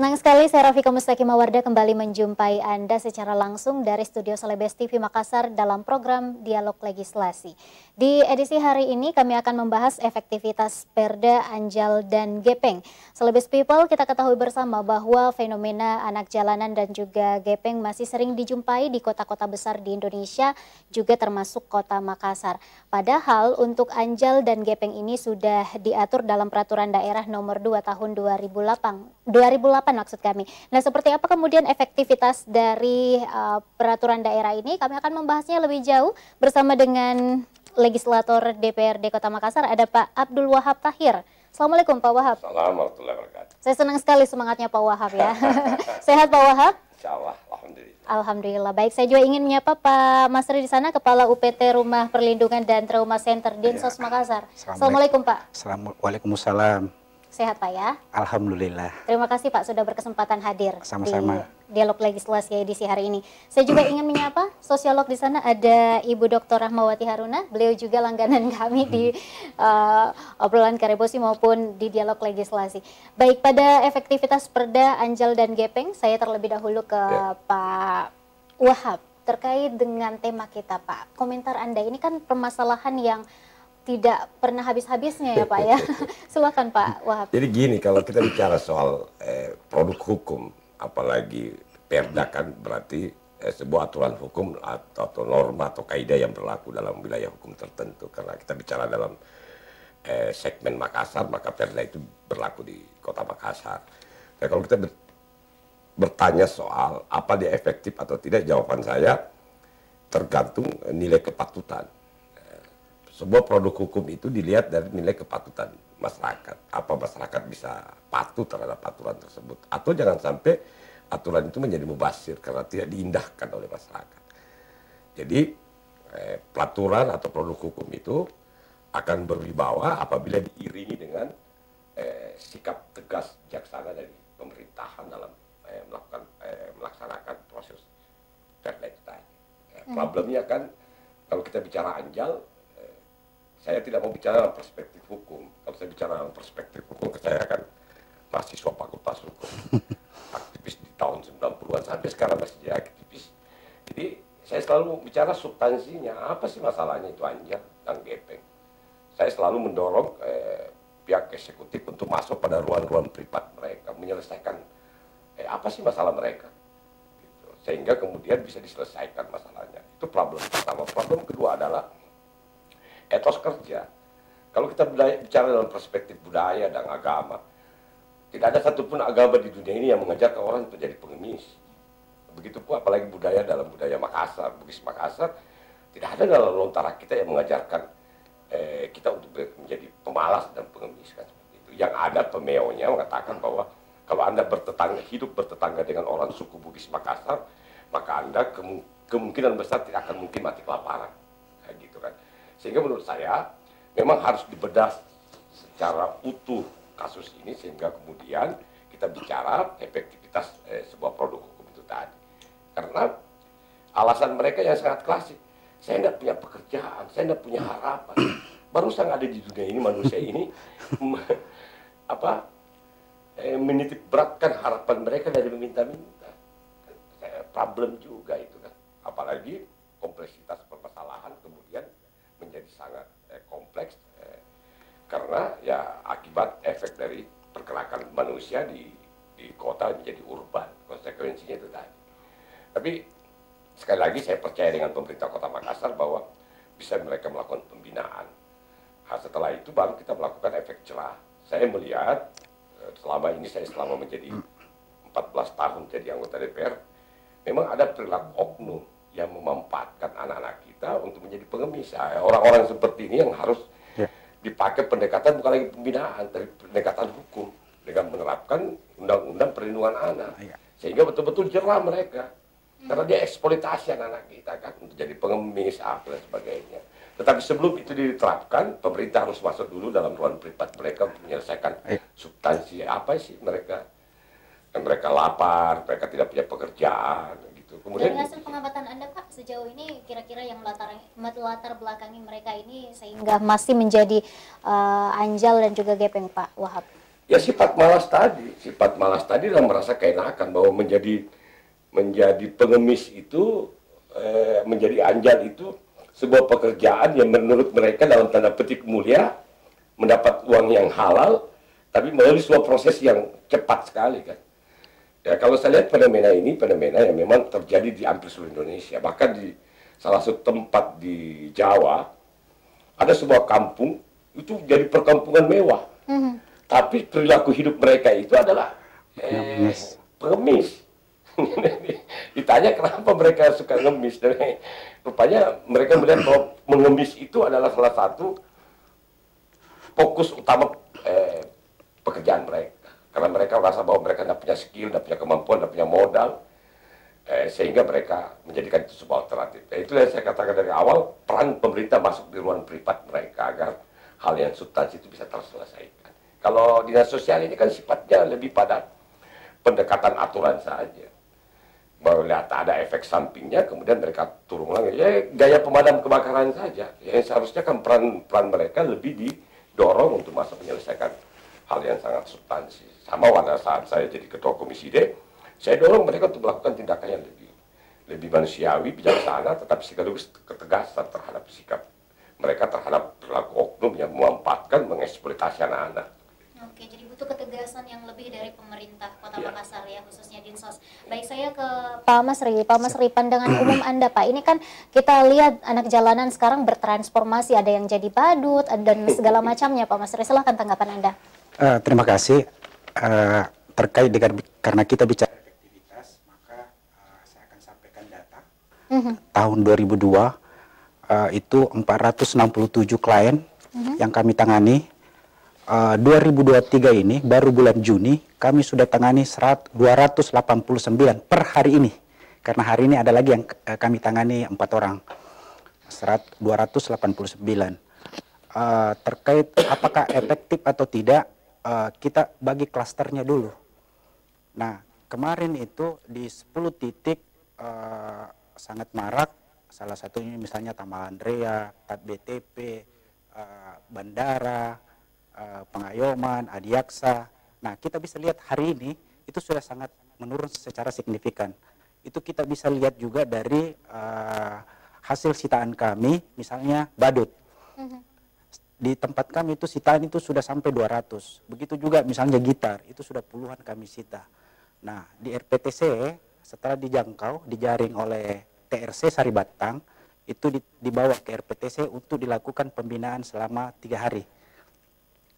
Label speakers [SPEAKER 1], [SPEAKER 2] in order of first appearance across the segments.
[SPEAKER 1] Senang sekali saya Rafika Mustaqimah kembali menjumpai Anda secara langsung dari studio Selebes TV Makassar dalam program Dialog Legislasi. Di edisi hari ini kami akan membahas efektivitas Perda, Anjal, dan Gepeng. Selebes People, kita ketahui bersama bahwa fenomena anak jalanan dan juga gepeng masih sering dijumpai di kota-kota besar di Indonesia, juga termasuk kota Makassar. Padahal untuk Anjal dan Gepeng ini sudah diatur dalam Peraturan Daerah Nomor 2 Tahun 2008 maksud kami. Nah, seperti apa kemudian efektivitas dari peraturan daerah ini? Kami akan membahasnya lebih jauh bersama dengan legislator DPRD Kota Makassar, ada Pak Abdul Wahab Tahir. Assalamualaikum Pak Wahab.
[SPEAKER 2] Assalamualaikum warahmatullahi wabarakatuh.
[SPEAKER 1] Saya senang sekali semangatnya Pak Wahab ya. Sehat Pak Wahab?
[SPEAKER 2] Insyaallah, alhamdulillah.
[SPEAKER 1] Alhamdulillah. Baik, saya juga ingin menyapa Pak Masri di sana, Kepala UPT Rumah Perlindungan dan Trauma Center Dinsos Makassar. Assalamualaikum Pak.
[SPEAKER 3] Waalaikumsalam.
[SPEAKER 1] Sehat Pak ya?
[SPEAKER 3] Alhamdulillah.
[SPEAKER 1] Terima kasih Pak sudah berkesempatan hadir
[SPEAKER 3] Sama-sama
[SPEAKER 1] di Dialog Legislasi edisi hari ini. Saya juga ingin menyapa sosiolog di sana, ada Ibu Dr. Rahmawati Haruna. Beliau juga langganan kami di obrolan Karebosi maupun di Dialog Legislasi. Baik, pada efektivitas Perda, Anjal, dan Gepeng, saya terlebih dahulu ke Pak Wahab terkait dengan tema kita Pak. Komentar Anda, ini kan permasalahan yang tidak pernah habis-habisnya ya Pak ya. Silakan Pak Wahab.
[SPEAKER 2] Jadi gini, kalau kita bicara soal produk hukum, apalagi perda kan berarti sebuah aturan hukum atau norma atau kaidah yang berlaku dalam wilayah hukum tertentu. Karena kita bicara dalam segmen Makassar, maka perda itu berlaku di kota Makassar. Nah, kalau kita bertanya soal apa dia efektif atau tidak, jawaban saya tergantung nilai kepatutan. Sebuah produk hukum itu dilihat dari nilai kepatutan masyarakat. Apa masyarakat bisa patuh terhadap aturan tersebut. Atau jangan sampai aturan itu menjadi mubazir karena tidak diindahkan oleh masyarakat. Jadi peraturan atau produk hukum itu akan berwibawa apabila diiringi dengan sikap tegas bijaksana dari pemerintahan dalam melaksanakan proses perda itu tadi. Problemnya kan kalau kita bicara Anjal, saya tidak mau bicara dalam perspektif hukum. Kalau saya bicara dalam perspektif hukum, saya kan mahasiswa fakultas hukum. Aktivis di tahun 90-an sampai sekarang masih jadi aktivis. Jadi saya selalu bicara substansinya. Apa sih masalahnya itu Anjal dan Gepeng? Saya selalu mendorong pihak eksekutif untuk masuk pada ruang-ruang privat mereka. Menyelesaikan apa sih masalah mereka. Gitu. Sehingga kemudian bisa diselesaikan masalahnya. Itu problem pertama. Problem kedua adalah etos kerja. Kalau kita bicara dalam perspektif budaya dan agama, tidak ada satupun agama di dunia ini yang mengajarkan orang untuk jadi pengemis. Begitu pun apalagi budaya dalam budaya Makassar, Bugis Makassar, tidak ada dalam lontara kita yang mengajarkan kita untuk menjadi pemalas dan pengemis kan seperti itu. Yang ada pemeonya mengatakan bahwa kalau Anda hidup bertetangga dengan orang suku Bugis Makassar, maka Anda kemungkinan besar tidak akan mungkin mati kelaparan. Kayak gitu kan. Sehingga menurut saya memang harus dibedah secara utuh kasus ini sehingga kemudian kita bicara efektivitas sebuah produk hukum itu tadi. Karena alasan mereka yang sangat klasik, saya tidak punya pekerjaan, saya tidak punya harapan. Barusan ada di dunia ini manusia ini menitip beratkan harapan mereka dari meminta-minta. Problem juga itu kan. Apalagi kompleksitas permasalahan kemudian menjadi sangat kompleks karena ya akibat efek dari pergerakan manusia di kota menjadi urban, konsekuensinya itu tadi. Tapi sekali lagi saya percaya dengan pemerintah Kota Makassar bahwa bisa mereka melakukan pembinaan. Nah, setelah itu baru kita melakukan efek cerah. Saya melihat selama menjadi 14 tahun jadi anggota DPR, memang ada perilaku oknum yang memanfaatkan anak-anak kita untuk menjadi pengemis. Orang-orang seperti ini yang harus dipakai pendekatan bukan lagi pembinaan, tapi pendekatan hukum dengan menerapkan undang-undang perlindungan anak. Sehingga betul-betul jerah mereka. Karena dia eksploitasi anak-anak kita kan untuk jadi pengemis apa dan sebagainya. Tetapi sebelum itu diterapkan, pemerintah harus masuk dulu dalam ruang privat mereka untuk menyelesaikan substansi apa sih mereka. Dan mereka lapar, mereka tidak punya pekerjaan. Kemudian,
[SPEAKER 1] dari hasil pengamatan Anda Pak, sejauh ini kira-kira yang latar belakangi mereka ini sehingga masih menjadi Anjal dan juga Gepeng Pak Wahab?
[SPEAKER 2] Ya sifat malas tadi adalah merasa keenakan bahwa menjadi pengemis itu, menjadi anjal itu sebuah pekerjaan yang menurut mereka dalam tanda petik mulia, mendapat uang yang halal, tapi melalui sebuah proses yang cepat sekali kan. Ya kalau saya lihat fenomena ini fenomena yang memang terjadi di hampir seluruh Indonesia, bahkan di salah satu tempat di Jawa ada sebuah kampung itu jadi perkampungan mewah. Tapi perilaku hidup mereka itu adalah pengemis. Ditanya kenapa mereka suka ngemis, dan rupanya mereka melihat bahwa mengemis itu adalah salah satu fokus utama pekerjaan mereka. Karena mereka merasa bahwa mereka tidak punya skill, tidak punya kemampuan, tidak punya modal, sehingga mereka menjadikan itu sebuah alternatif. Itu yang saya katakan dari awal, peran pemerintah masuk di ruang privat mereka agar hal yang substansi itu bisa terselesaikan. Kalau dinas sosial ini kan sifatnya lebih pada pendekatan aturan saja. Melihat ada efek sampingnya, kemudian mereka turun lagi. Ya gaya pemadam kebakaran saja. Yang seharusnya kan peran mereka lebih didorong untuk masuk menyelesaikan hal yang sangat substansi. Sama pada saat saya jadi ketua komisi D, saya dorong mereka untuk melakukan tindakan yang lebih manusiawi, bijaksana, tetapi sekaligus ketegasan terhadap sikap mereka terhadap perilaku oknum yang memanfaatkan, mengeksploitasi anak-anak.
[SPEAKER 1] Oke, jadi butuh ketegasan yang lebih dari pemerintah Kota Makassar ya, khususnya Dinsos. Baik, saya ke Pak Masri. Pak Masri, pandangan umum Anda Pak, ini kan kita lihat anak jalanan sekarang bertransformasi, ada yang jadi badut dan segala macamnya Pak Masri. Silahkan tanggapan Anda.
[SPEAKER 3] Terima kasih. Terkait dengan, karena kita bicara efektivitas, maka saya akan sampaikan data. Tahun 2002 itu 467 klien yang kami tangani. 2023 ini baru bulan Juni kami sudah tangani 289 per hari ini, karena hari ini ada lagi yang kami tangani 4 orang, 289. Terkait apakah efektif atau tidak, kita bagi klasternya dulu. Nah, kemarin itu di 10 titik sangat marak, salah satunya misalnya Taman Andrea, TAT BTP, Bandara, Pengayoman, Adiaksa. Nah, kita bisa lihat hari ini itu sudah sangat menurun secara signifikan. Itu kita bisa lihat juga dari hasil sitaan kami, misalnya badut. Di tempat kami itu sitaan itu sudah sampai 200. Begitu juga misalnya gitar, itu sudah puluhan kami sita. Nah, di RPTC setelah dijangkau, dijaring oleh TRC Saribatang, itu dibawa ke RPTC untuk dilakukan pembinaan selama 3 hari.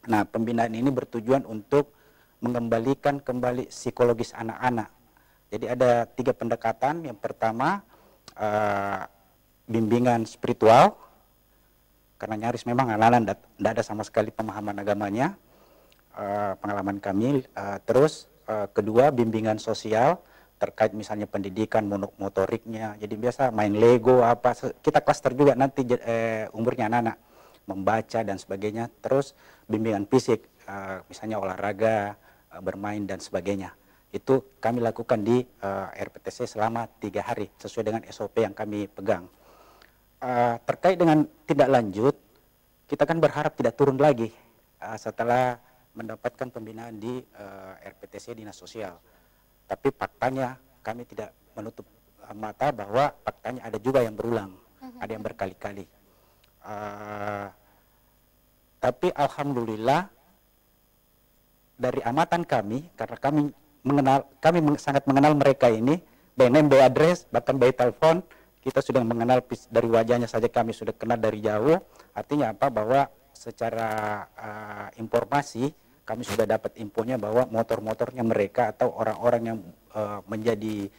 [SPEAKER 3] Nah, pembinaan ini bertujuan untuk mengembalikan kembali psikologis anak-anak. Jadi ada 3 pendekatan. Yang pertama, bimbingan spiritual, karena nyaris memang anak-anak tidak ada sama sekali pemahaman agamanya, pengalaman kami. Terus kedua, bimbingan sosial, terkait misalnya pendidikan motoriknya. Jadi biasa main Lego, apa, kita klaster juga nanti umurnya anak-anak, membaca dan sebagainya. Terus bimbingan fisik, misalnya olahraga, bermain dan sebagainya. Itu kami lakukan di RPTC selama 3 hari sesuai dengan SOP yang kami pegang. Terkait dengan tindak lanjut, kita kan berharap tidak turun lagi setelah mendapatkan pembinaan di RPTC Dinas Sosial. Tapi faktanya kami tidak menutup mata bahwa faktanya ada juga yang berulang, ada yang berkali-kali. Tapi alhamdulillah dari amatan kami, karena kami sangat mengenal mereka ini, by name, by address, bahkan by telepon, kita sudah mengenal dari wajahnya saja, kami sudah kenal dari jauh. Artinya apa? Bahwa secara informasi kami sudah dapat infonya bahwa motor-motornya mereka atau orang-orang yang menjadi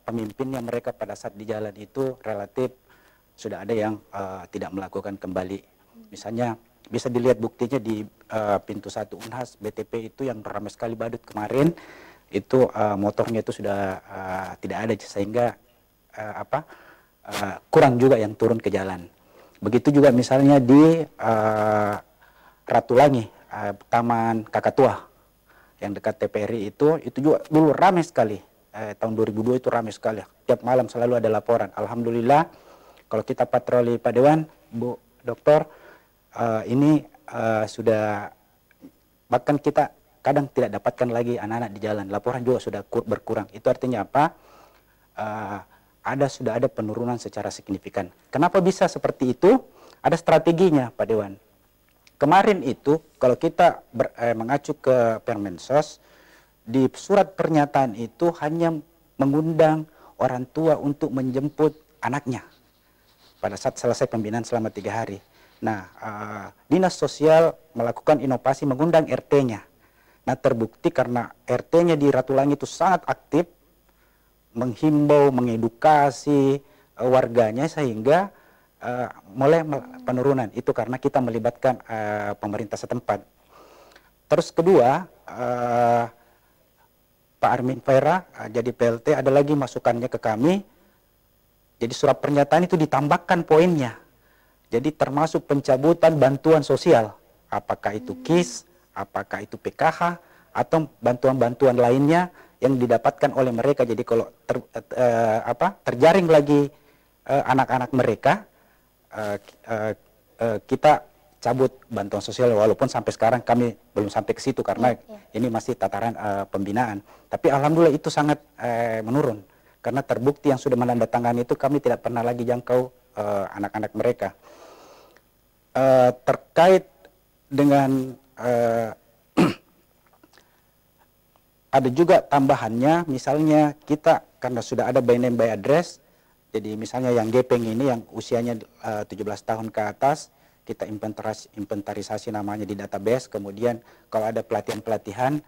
[SPEAKER 3] pemimpinnya mereka pada saat di jalan itu relatif sudah ada yang tidak melakukan kembali. Misalnya bisa dilihat buktinya di pintu 1 Unhas BTP itu yang ramai sekali badut kemarin, itu motornya itu sudah tidak ada, sehingga kurang juga yang turun ke jalan. Begitu juga misalnya di Ratulangi, Taman Kakatua yang dekat TPRI itu juga dulu ramai sekali. Tahun 2002 itu ramai sekali. Tiap malam selalu ada laporan. Alhamdulillah kalau kita patroli Pak Dewan, Bu Dokter, ini sudah bahkan kita kadang tidak dapatkan lagi anak-anak di jalan. Laporan juga sudah berkurang. Itu artinya apa? Sudah ada penurunan secara signifikan. Kenapa bisa seperti itu? Ada strateginya, Pak Dewan. Kemarin itu kalau kita mengacu ke Permensos, di surat pernyataan itu hanya mengundang orang tua untuk menjemput anaknya pada saat selesai pembinaan selama 3 hari. Nah, Dinas Sosial melakukan inovasi mengundang RT-nya. Nah, terbukti karena RT-nya di Ratulangi itu sangat aktif, menghimbau, mengedukasi warganya sehingga mulai penurunan. Itu karena kita melibatkan pemerintah setempat. Terus kedua, Pak Armin Fera jadi PLT ada lagi masukannya ke kami. Jadi surat pernyataan itu ditambahkan poinnya. Jadi termasuk pencabutan bantuan sosial. Apakah itu KIS, apakah itu PKH, atau bantuan-bantuan lainnya yang didapatkan oleh mereka. Jadi kalau terjaring lagi anak-anak mereka, kita cabut bantuan sosial, walaupun sampai sekarang kami belum sampai ke situ karena ini masih tataran pembinaan. Tapi alhamdulillah itu sangat menurun karena terbukti yang sudah menandatangani itu kami tidak pernah lagi jangkau anak-anak mereka. Terkait dengan ada juga tambahannya, misalnya kita karena sudah ada by name by address, jadi misalnya yang gepeng ini yang usianya 17 tahun ke atas, kita inventarisasi namanya di database. Kemudian kalau ada pelatihan-pelatihan,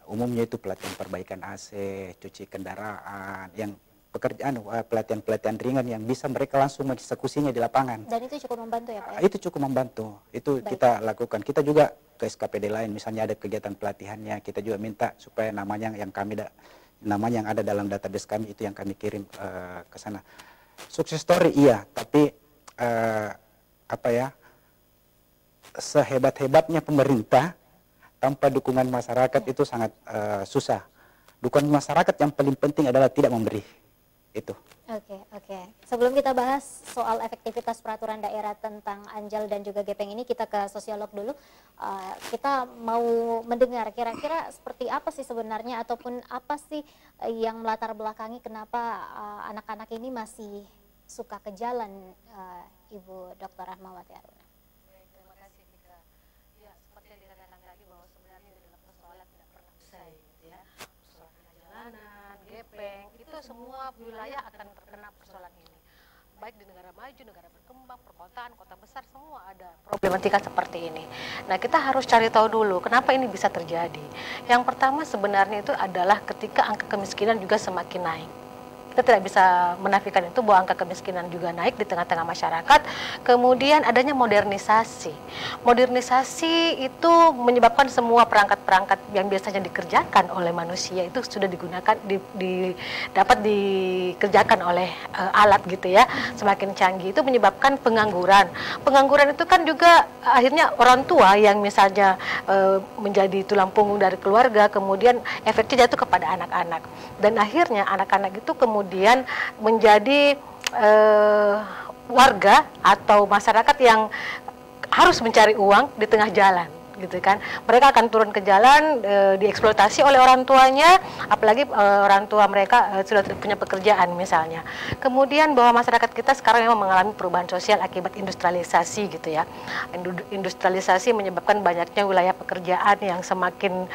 [SPEAKER 3] umumnya itu pelatihan perbaikan AC, cuci kendaraan, yang pekerjaan pelatihan-pelatihan ringan yang bisa mereka langsung mengeksekusinya di lapangan.
[SPEAKER 1] Dan itu cukup membantu ya Pak?
[SPEAKER 3] Itu cukup membantu, itu kita lakukan. Kita juga ke SKPD lain, misalnya ada kegiatan pelatihannya, kita juga minta supaya namanya yang namanya yang ada dalam database kami itu yang kami kirim ke sana. Sukses story iya, tapi sehebat-hebatnya pemerintah tanpa dukungan masyarakat itu sangat susah. Dukungan masyarakat yang paling penting adalah tidak memberi. Itu.
[SPEAKER 1] Oke. Sebelum kita bahas soal efektivitas peraturan daerah tentang Anjal dan juga gepeng ini, kita ke sosiolog dulu. Kita mau mendengar kira-kira seperti apa sih sebenarnya, ataupun apa sih yang melatar belakangi kenapa anak-anak ini masih suka ke jalan, Ibu Dr. Rahmawati Aruna.
[SPEAKER 4] Terima kasih Vika. Ya, seperti yang dikatakan tadi bahwa sebenarnya ini adalah persoalan tidak pernah usai, gitu ya. Persoalan jalanan, gepeng, itu semua wilayah akan terkena persoalan ini. Baik di negara maju, negara berkembang, perkotaan, kota besar, semua ada problematika seperti ini. Nah, kita harus cari tahu dulu kenapa ini bisa terjadi. Yang pertama sebenarnya itu adalah ketika angka kemiskinan juga semakin naik. Kita tidak bisa menafikan itu bahwa angka kemiskinan juga naik di tengah-tengah masyarakat. Kemudian adanya modernisasi. Modernisasi itu menyebabkan semua perangkat-perangkat yang biasanya dikerjakan oleh manusia itu sudah digunakan, dapat dikerjakan oleh alat gitu ya. Semakin canggih itu menyebabkan pengangguran. Pengangguran itu kan juga akhirnya orang tua yang misalnya menjadi tulang punggung dari keluarga, kemudian efeknya jatuh kepada anak-anak. Dan akhirnya anak-anak itu kemudian menjadi warga atau masyarakat yang harus mencari uang di tengah jalan, gitu kan. Mereka akan turun ke jalan, dieksploitasi oleh orang tuanya, apalagi orang tua mereka sudah punya pekerjaan misalnya. Kemudian bahwa masyarakat kita sekarang memang mengalami perubahan sosial akibat industrialisasi gitu ya. Industrialisasi menyebabkan banyaknya wilayah pekerjaan yang semakin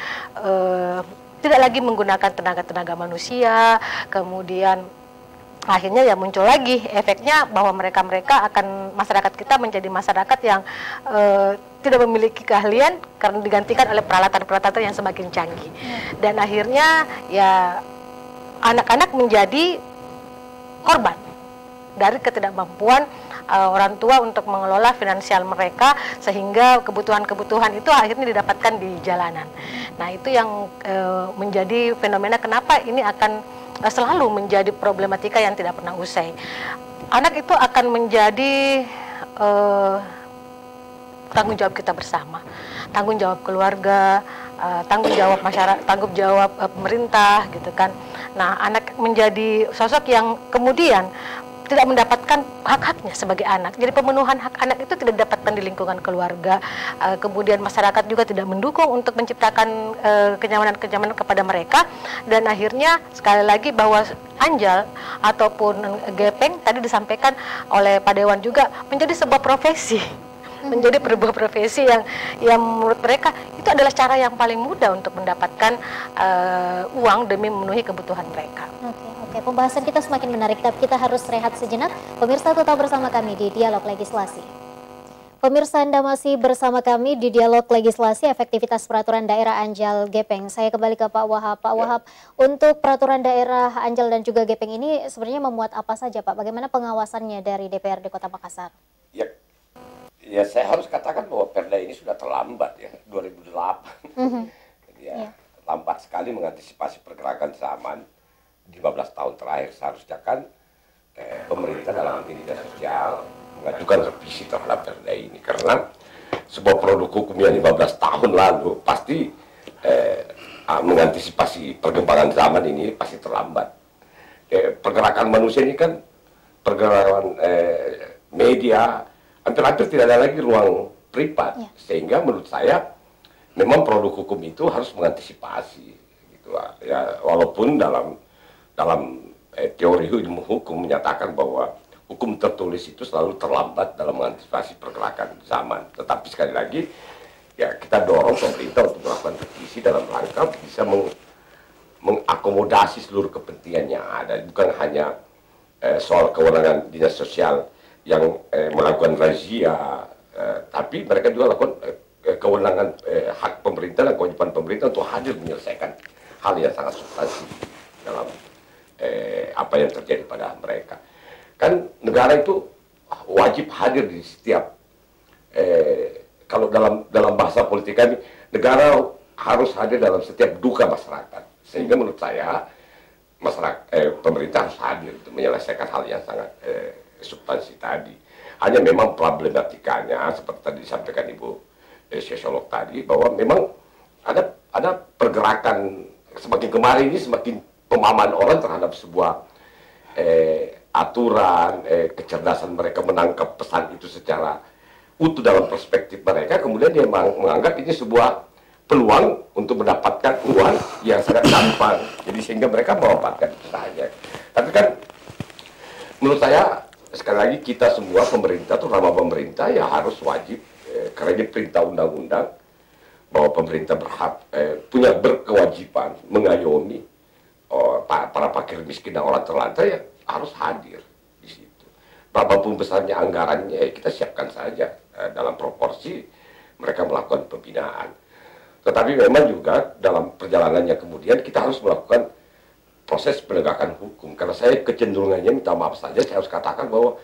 [SPEAKER 4] tidak lagi menggunakan tenaga-tenaga manusia, kemudian akhirnya ya muncul lagi efeknya bahwa mereka akan, masyarakat kita menjadi masyarakat yang tidak memiliki keahlian karena digantikan oleh peralatan-peralatan yang semakin canggih. Dan akhirnya ya anak-anak menjadi korban dari ketidakmampuan orang tua untuk mengelola finansial mereka, sehingga kebutuhan-kebutuhan itu akhirnya didapatkan di jalanan. Nah, itu yang menjadi fenomena kenapa ini akan selalu menjadi problematika yang tidak pernah usai. Anak itu akan menjadi tanggung jawab kita bersama, tanggung jawab keluarga, tanggung jawab masyarakat, tanggung jawab pemerintah gitu kan. Nah, anak menjadi sosok yang kemudian tidak mendapatkan hak-haknya sebagai anak. Jadi pemenuhan hak anak itu tidak didapatkan di lingkungan keluarga. Kemudian masyarakat juga tidak mendukung untuk menciptakan kenyamanan-kenyamanan kepada mereka. Dan akhirnya sekali lagi bahwa anjal ataupun gepeng tadi disampaikan oleh Pak Dewan juga menjadi sebuah profesi. Menjadi sebuah profesi yang menurut mereka itu adalah cara yang paling mudah untuk mendapatkan uang demi memenuhi kebutuhan mereka.
[SPEAKER 1] Oke, pembahasan kita semakin menarik, tapi kita harus rehat sejenak. Pemirsa, tetap bersama kami di Dialog Legislasi. Pemirsa, Anda masih bersama kami di Dialog Legislasi Efektivitas Peraturan Daerah Anjal Gepeng. Saya kembali ke Pak Wahab. Pak Wahab, untuk peraturan daerah Anjal dan juga Gepeng ini sebenarnya memuat apa saja, Pak? Bagaimana pengawasannya dari DPRD Kota Makassar?
[SPEAKER 2] Ya, saya harus katakan bahwa Perda ini sudah terlambat ya, 2008. Lambat sekali mengantisipasi pergerakan zaman 15 tahun terakhir. Seharusnya kan pemerintah dalam ini dinas sosial mengajukan revisi terhadap Perda ini, karena sebuah produk hukum yang 15 tahun lalu pasti mengantisipasi perkembangan zaman ini pasti terlambat. Pergerakan manusia ini kan pergerakan media, hampir-hampir tidak ada lagi ruang privat, sehingga menurut saya memang produk hukum itu harus mengantisipasi gitu ya, walaupun dalam teori ilmu hukum menyatakan bahwa hukum tertulis itu selalu terlambat dalam mengantisipasi pergerakan zaman. Tetapi sekali lagi ya, kita dorong pemerintah untuk melakukan revisi dalam rangka bisa mengakomodasi seluruh kepentingan yang ada, bukan hanya soal kewenangan dinas sosial yang melakukan razia, tapi mereka juga lakukan kewenangan hak pemerintah dan kewajiban pemerintah untuk hadir menyelesaikan hal yang sangat substansi dalam apa yang terjadi pada mereka. Kan negara itu wajib hadir di setiap, kalau dalam bahasa politik kami, negara harus hadir dalam setiap duka masyarakat. Sehingga menurut saya pemerintah harus hadir untuk menyelesaikan hal yang sangat substansi tadi. Hanya memang problematikanya seperti tadi disampaikan Ibu sosiolog tadi, bahwa memang ada pergerakan semakin kemarin ini, semakin pemahaman orang terhadap sebuah aturan, kecerdasan mereka menangkap pesan itu secara utuh dalam perspektif mereka, kemudian dia menganggap ini sebuah peluang untuk mendapatkan uang yang sangat gampang. Jadi sehingga mereka memanfaatkan itu saja. Tapi kan menurut saya sekali lagi kita semua pemerintah, terutama pemerintah, ya harus wajib, karena ini perintah undang-undang, bahwa pemerintah punya berkewajiban mengayomi para fakir miskin dan orang terlantar, yang harus hadir di situ. Berapapun besarnya anggarannya, kita siapkan saja dalam proporsi mereka melakukan pembinaan. Tetapi memang juga dalam perjalanannya kemudian kita harus melakukan proses penegakan hukum. Karena saya kecenderungannya, minta maaf saja, saya harus katakan bahwa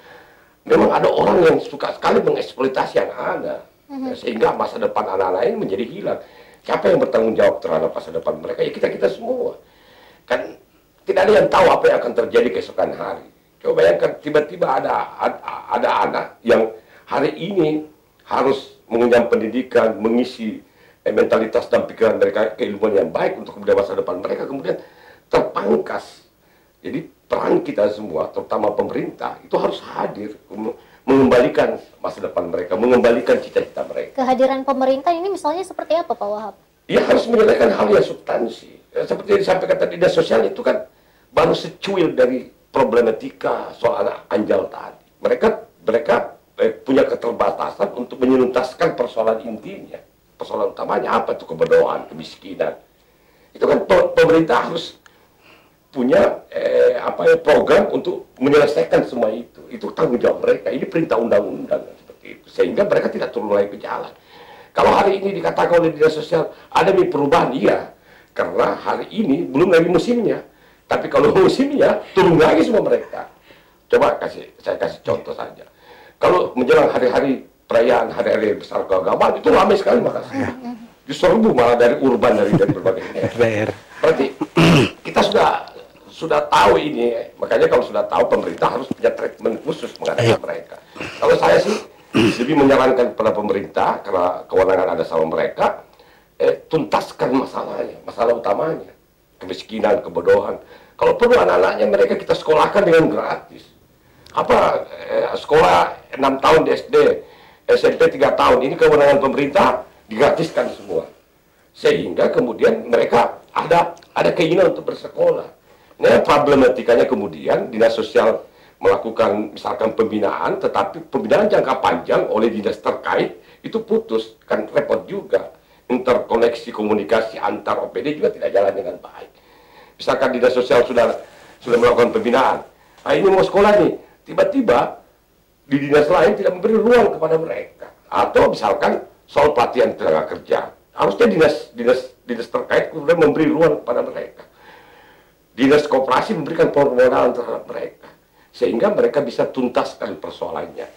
[SPEAKER 2] memang ada orang yang suka sekali mengeksploitasi yang ada, sehingga masa depan anak-anak ini menjadi hilang. Siapa yang bertanggung jawab terhadap masa depan mereka? Ya kita semua. Kan tidak ada yang tahu apa yang akan terjadi keesokan hari. Coba bayangkan, tiba-tiba ada anak yang hari ini harus mengenyam pendidikan, mengisi mentalitas dan pikiran mereka, keilmuan yang baik untuk kemudian masa depan mereka, kemudian terpangkas. Jadi peran kita semua, terutama pemerintah, itu harus hadir mengembalikan masa depan mereka, mengembalikan cita-cita mereka.
[SPEAKER 1] Kehadiran pemerintah ini misalnya seperti apa, Pak Wahab?
[SPEAKER 2] Ya, harus menyelesaikan hal yang substansi. Seperti yang disampaikan tadi, dinas sosial itu kan baru secuil dari problematika soal anak anjal tadi. Mereka punya keterbatasan untuk menyenuntaskan persoalan intinya. Persoalan utamanya apa? Itu kebodohan, kemiskinan. Itu kan pemerintah harus punya program untuk menyelesaikan semua itu. Itu tanggung jawab mereka. Ini perintah undang-undang seperti itu. Sehingga mereka tidak turun lagi ke jalan. Kalau hari ini dikatakan oleh dinas sosial ada perubahan, iya. Karena hari ini belum lagi musimnya. Tapi kalau musimnya, turun lagi semua mereka. Coba saya kasih contoh saja. Kalau menjelang hari-hari perayaan, hari-hari besar keagamaan, itu ramai sekali Makassar. Diserbu malah dari urban, dari berbagai daerah. Berarti kita sudah tahu ini. Makanya kalau sudah tahu, pemerintah harus punya treatment khusus menghadapi mereka. Kalau saya sih lebih menyarankan kepada pemerintah, karena kewenangan ada sama mereka, tuntaskan masalahnya, masalah utamanya, kemiskinan, kebodohan. Kalau perlu anak-anaknya mereka kita sekolahkan dengan gratis. Sekolah 6 tahun di SD, SMP 3 tahun, ini kewenangan pemerintah, digratiskan semua. Sehingga kemudian mereka ada keinginan untuk bersekolah. Nah, problematikanya kemudian dinas sosial melakukan misalkan pembinaan, tetapi pembinaan jangka panjang oleh dinas terkait itu putus, kan repot juga. Interkoneksi komunikasi antar OPD juga tidak jalan dengan baik. Misalkan dinas sosial sudah melakukan pembinaan, nah ini mau sekolah nih, tiba-tiba di dinas lain tidak memberi ruang kepada mereka. Atau misalkan soal pelatihan tenaga kerja, harusnya dinas terkait kemudian memberi ruang kepada mereka. Dinas koperasi memberikan permodalan terhadap mereka, sehingga mereka bisa tuntaskan persoalannya.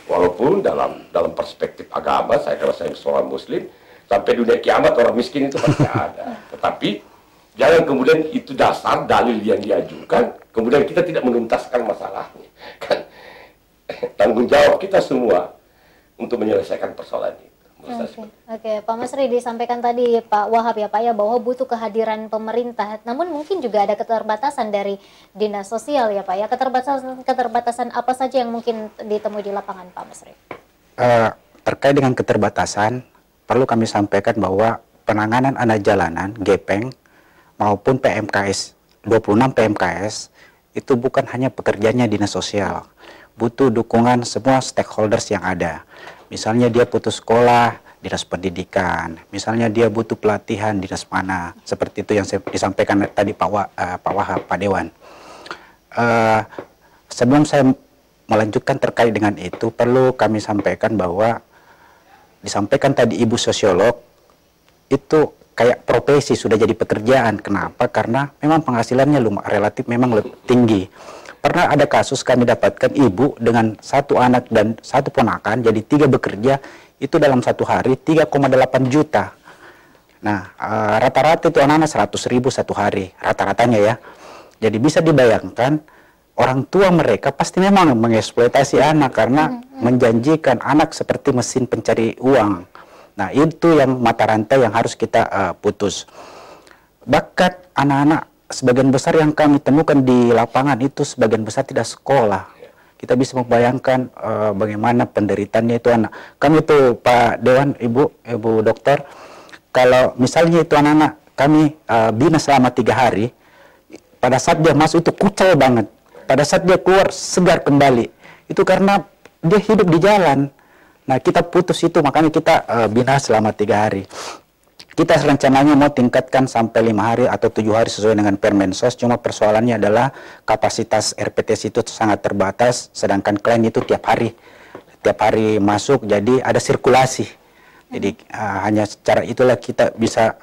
[SPEAKER 2] Walaupun dalam perspektif agama, saya karena saya seorang Muslim, sampai dunia kiamat orang miskin itu pasti ada. Tetapi jangan kemudian itu dasar dalil yang diajukan, kemudian kita tidak menuntaskan masalahnya. Kan tanggung jawab kita semua untuk menyelesaikan persoalan itu.
[SPEAKER 1] Oke, Pak Masri, disampaikan tadi Pak Wahab ya Pak ya, bahwa butuh kehadiran pemerintah. Namun mungkin juga ada keterbatasan dari dinas sosial ya Pak ya. Keterbatasan apa saja yang mungkin ditemui di lapangan, Pak Masri?
[SPEAKER 3] Terkait dengan keterbatasan, perlu kami sampaikan bahwa penanganan anak jalanan, gepeng, maupun PMKS, 26 PMKS, itu bukan hanya pekerjaannya dinas sosial. Butuh dukungan semua stakeholders yang ada. Misalnya dia putus sekolah, dinas pendidikan. Misalnya dia butuh pelatihan, dinas mana. Seperti itu yang disampaikan tadi Pak Wahab, Pak Dewan. Sebelum saya melanjutkan terkait dengan itu, perlu kami sampaikan bahwa disampaikan tadi Ibu sosiolog, itu kayak profesi, sudah jadi pekerjaan. Kenapa? Karena memang penghasilannya relatif memang lebih tinggi. Pernah ada kasus kami dapatkan ibu dengan 1 anak dan 1 ponakan, jadi 3 bekerja, itu dalam 1 hari 3,8 juta. Nah, rata-rata itu anak-anak 100.000 1 hari, rata-ratanya ya. Jadi bisa dibayangkan, orang tua mereka pasti memang mengeksploitasi anak karena menjanjikan anak seperti mesin pencari uang. Nah, itu yang mata rantai yang harus kita putus. Bakat anak-anak sebagian besar yang kami temukan di lapangan itu sebagian besar tidak sekolah. Kita bisa membayangkan bagaimana penderitaannya itu anak. Kami itu Pak Dewan, Ibu dokter, kalau misalnya itu anak-anak kami bina selama 3 hari, pada saat dia masuk itu kucel banget. Pada saat dia keluar segar kembali. Itu karena dia hidup di jalan. Nah, kita putus itu, makanya kita bina selama 3 hari. Kita rencananya mau tingkatkan sampai 5 hari atau 7 hari sesuai dengan Permensos. Cuma persoalannya adalah kapasitas RPTS itu sangat terbatas, sedangkan klien itu tiap hari masuk, jadi ada sirkulasi. Jadi hanya secara itulah kita bisa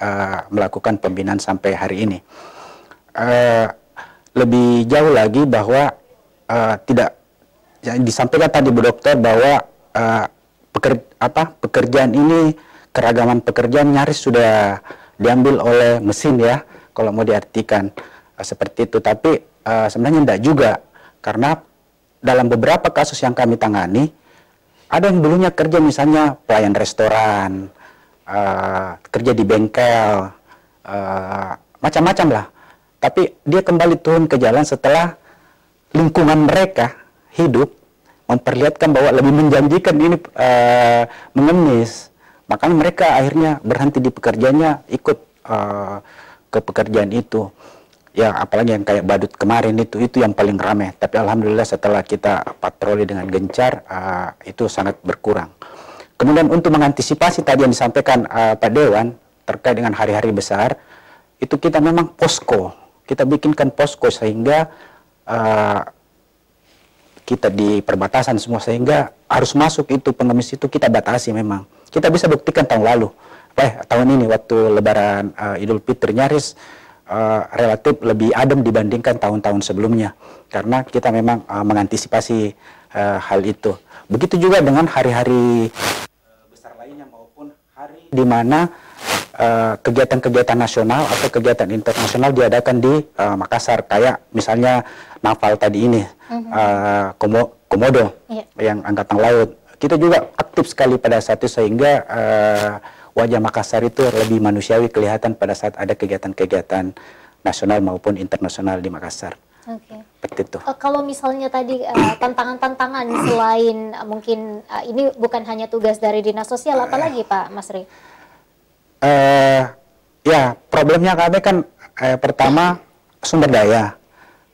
[SPEAKER 3] melakukan pembinaan sampai hari ini. Lebih jauh lagi bahwa disampaikan tadi Bu Dokter bahwa pekerjaan ini, keragaman pekerjaan nyaris sudah diambil oleh mesin ya, kalau mau diartikan seperti itu. Tapi sebenarnya tidak juga, karena dalam beberapa kasus yang kami tangani, ada yang dulunya kerja misalnya pelayan restoran, kerja di bengkel, macam-macam lah. Tapi dia kembali turun ke jalan setelah lingkungan mereka hidup memperlihatkan bahwa lebih menjanjikan ini mengemis. Makanya mereka akhirnya berhenti di pekerjaannya, ikut ke pekerjaan itu. Ya apalagi yang kayak badut kemarin itu yang paling ramai. Tapi alhamdulillah setelah kita patroli dengan gencar, itu sangat berkurang. Kemudian untuk mengantisipasi tadi yang disampaikan Pak Dewan terkait dengan hari-hari besar, itu kita memang posko. Kita bikinkan posko sehingga kita di perbatasan semua, sehingga harus masuk itu pengemis itu kita batasi memang. Kita bisa buktikan tahun lalu, tahun ini waktu Lebaran Idul Fitri nyaris relatif lebih adem dibandingkan tahun-tahun sebelumnya, karena kita memang mengantisipasi hal itu. Begitu juga dengan hari-hari besar lainnya maupun hari di mana kegiatan-kegiatan nasional atau kegiatan internasional diadakan di Makassar, kayak misalnya Naval tadi ini, Komodo yang Angkatan Laut. Kita juga aktif sekali pada saat itu, sehingga wajah Makassar itu lebih manusiawi kelihatan pada saat ada kegiatan-kegiatan nasional maupun internasional di Makassar.
[SPEAKER 1] Oke.
[SPEAKER 3] Seperti itu.
[SPEAKER 1] Kalau misalnya tadi tantangan-tantangan selain mungkin ini bukan hanya tugas dari dinas sosial, apalagi Pak Masri?
[SPEAKER 3] Ya, problemnya kami kan pertama sumber daya.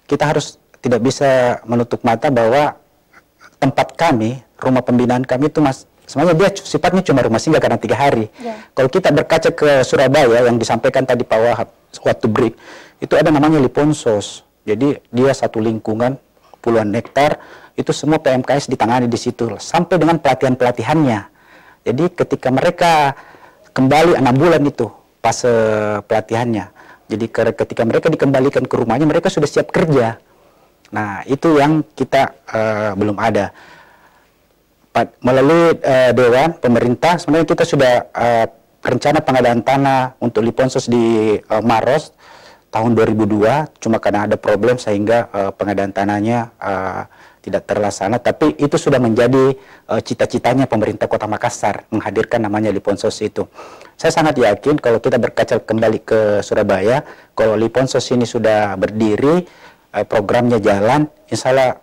[SPEAKER 3] Kita harus tidak bisa menutup mata bahwa tempat kami, rumah pembinaan kami itu sebenarnya dia sifatnya cuma rumah singgah karena 3 hari. Kalau kita berkaca ke Surabaya yang disampaikan tadi Pak Wahab waktu break, itu ada namanya Liponsos. Jadi dia satu lingkungan puluhan hektar, itu semua PMKS ditangani di situ sampai dengan pelatihan-pelatihannya. Jadi ketika mereka kembali 6 bulan itu pas pelatihannya. Jadi ketika mereka dikembalikan ke rumahnya, mereka sudah siap kerja. Nah, itu yang kita belum ada. Melalui Dewan Pemerintah, sebenarnya kita sudah rencana pengadaan tanah untuk Liponsos di Maros tahun 2002, cuma karena ada problem sehingga pengadaan tanahnya tidak terlaksana, tapi itu sudah menjadi cita-citanya pemerintah Kota Makassar menghadirkan namanya Liponsos itu. Saya sangat yakin kalau kita berkaca kembali ke Surabaya, kalau Liponsos ini sudah berdiri, programnya jalan, insya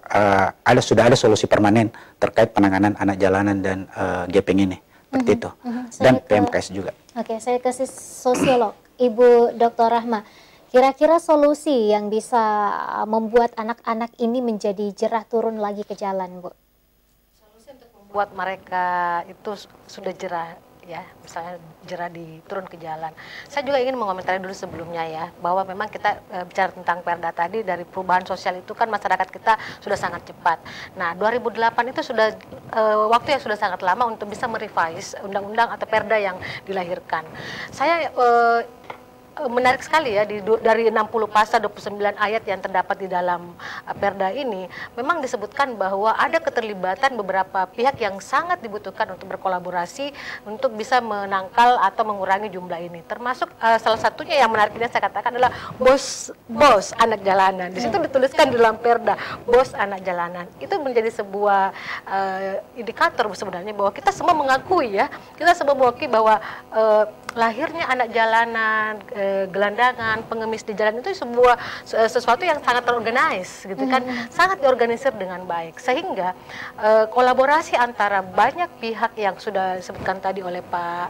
[SPEAKER 3] Allah sudah ada solusi permanen terkait penanganan anak jalanan dan gepeng ini, seperti itu. Dan PMKS juga.
[SPEAKER 1] Oke, saya kasih sosiolog, Ibu Dr. Rahma. Kira-kira solusi yang bisa membuat anak-anak ini menjadi jerah turun lagi ke jalan, Bu?
[SPEAKER 4] Solusi untuk membuat mereka itu sudah jerah, ya, misalnya jerah turun ke jalan. Saya juga ingin mengomentari dulu sebelumnya ya, bahwa memang kita bicara tentang Perda tadi, dari perubahan sosial itu kan masyarakat kita sudah sangat cepat. Nah, 2008 itu sudah waktu yang sudah sangat lama untuk bisa merevise undang-undang atau Perda yang dilahirkan. Saya menarik sekali ya, dari 60 pasal 29 ayat yang terdapat di dalam Perda ini, memang disebutkan bahwa ada keterlibatan beberapa pihak yang sangat dibutuhkan untuk berkolaborasi untuk bisa menangkal atau mengurangi jumlah ini. Termasuk salah satunya yang menarik ini saya katakan adalah bos anak jalanan. Di situ dituliskan di dalam Perda, bos anak jalanan. Itu menjadi sebuah indikator sebenarnya bahwa kita semua mengakui ya, kita semua mengakui bahwa lahirnya anak jalanan, gelandangan, pengemis di jalan itu sesuatu yang sangat terorganize gitu kan, sangat diorganisir dengan baik, sehingga kolaborasi antara banyak pihak yang sudah disebutkan tadi oleh Pak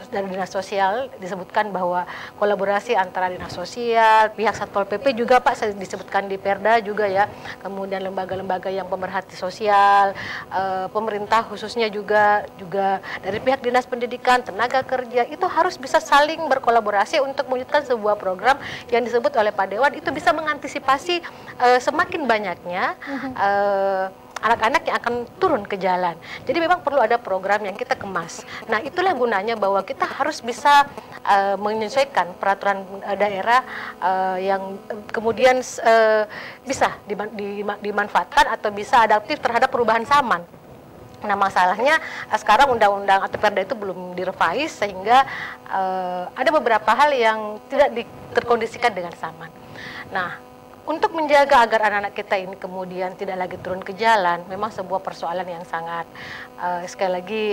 [SPEAKER 4] dari Dinas Sosial, disebutkan bahwa kolaborasi antara Dinas Sosial, pihak Satpol PP juga Pak disebutkan di Perda juga ya, kemudian lembaga-lembaga yang pemerhati sosial, pemerintah khususnya juga dari pihak Dinas Pendidikan, tenaga kerja, itu harus bisa saling berkolaborasi untuk mewujudkan sebuah program yang disebut oleh Pak Dewan, itu bisa mengantisipasi semakin banyaknya anak-anak yang akan turun ke jalan. Jadi memang perlu ada program yang kita kemas. Nah, itulah gunanya bahwa kita harus bisa menyesuaikan peraturan daerah yang kemudian bisa dimanfaatkan atau bisa adaptif terhadap perubahan zaman. Nah, masalahnya sekarang undang-undang atau Perda itu belum direvise, sehingga ada beberapa hal yang tidak terkondisikan dengan zaman. Nah, untuk menjaga agar anak-anak kita ini kemudian tidak lagi turun ke jalan, memang sebuah persoalan yang sangat sekali lagi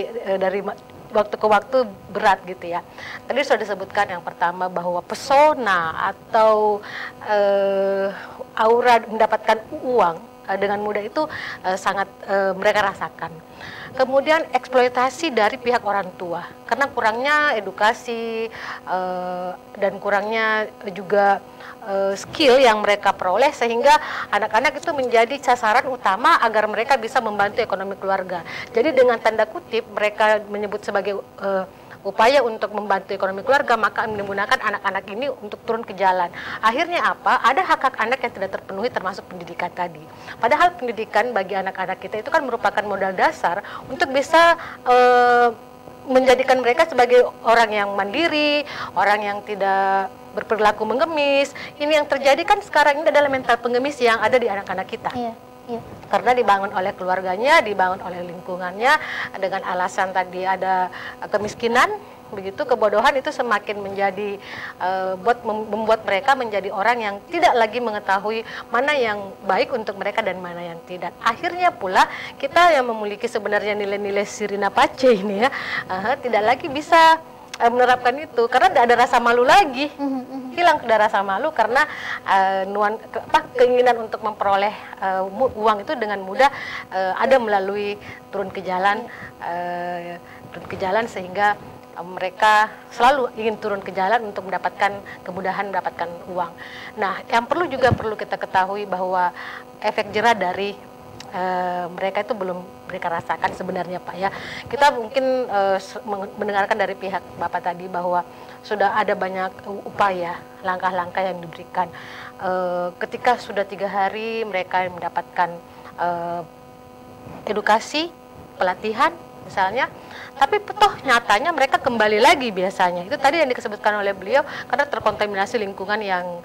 [SPEAKER 4] dari waktu ke waktu berat gitu ya. Tadi sudah disebutkan yang pertama bahwa pesona atau aura mendapatkan uang dengan mudah itu sangat mereka rasakan. Kemudian eksploitasi dari pihak orang tua karena kurangnya edukasi dan kurangnya juga skill yang mereka peroleh, sehingga anak-anak itu menjadi sasaran utama agar mereka bisa membantu ekonomi keluarga. Jadi dengan tanda kutip mereka menyebut sebagai upaya untuk membantu ekonomi keluarga, maka menggunakan anak-anak ini untuk turun ke jalan. Akhirnya apa? Ada hak-hak anak yang tidak terpenuhi, termasuk pendidikan tadi. Padahal pendidikan bagi anak-anak kita itu kan merupakan modal dasar untuk bisa menjadikan mereka sebagai orang yang mandiri, orang yang tidak berperilaku mengemis. Ini yang terjadi kan sekarang ini adalah mental pengemis yang ada di anak-anak kita. Iya. Karena dibangun oleh keluarganya, dibangun oleh lingkungannya dengan alasan tadi ada kemiskinan, begitu kebodohan itu semakin menjadi membuat mereka menjadi orang yang tidak lagi mengetahui mana yang baik untuk mereka dan mana yang tidak. Akhirnya pula kita yang memiliki sebenarnya nilai-nilai Sirina Pace ini ya, tidak lagi bisa menerapkan itu karena tidak ada rasa malu lagi. Hilang sudah rasa malu karena keinginan untuk memperoleh uang itu dengan mudah ada melalui turun ke jalan sehingga mereka selalu ingin turun ke jalan untuk mendapatkan kemudahan mendapatkan uang. Nah, yang perlu kita ketahui bahwa efek jerah dari mereka itu belum mereka rasakan sebenarnya, Pak ya. Kita mungkin mendengarkan dari pihak Bapak tadi bahwa sudah ada banyak upaya, langkah-langkah yang diberikan. Ketika sudah 3 hari mereka mendapatkan edukasi, pelatihan misalnya, tapi toh nyatanya mereka kembali lagi biasanya. Itu tadi yang disebutkan oleh beliau karena terkontaminasi lingkungan yang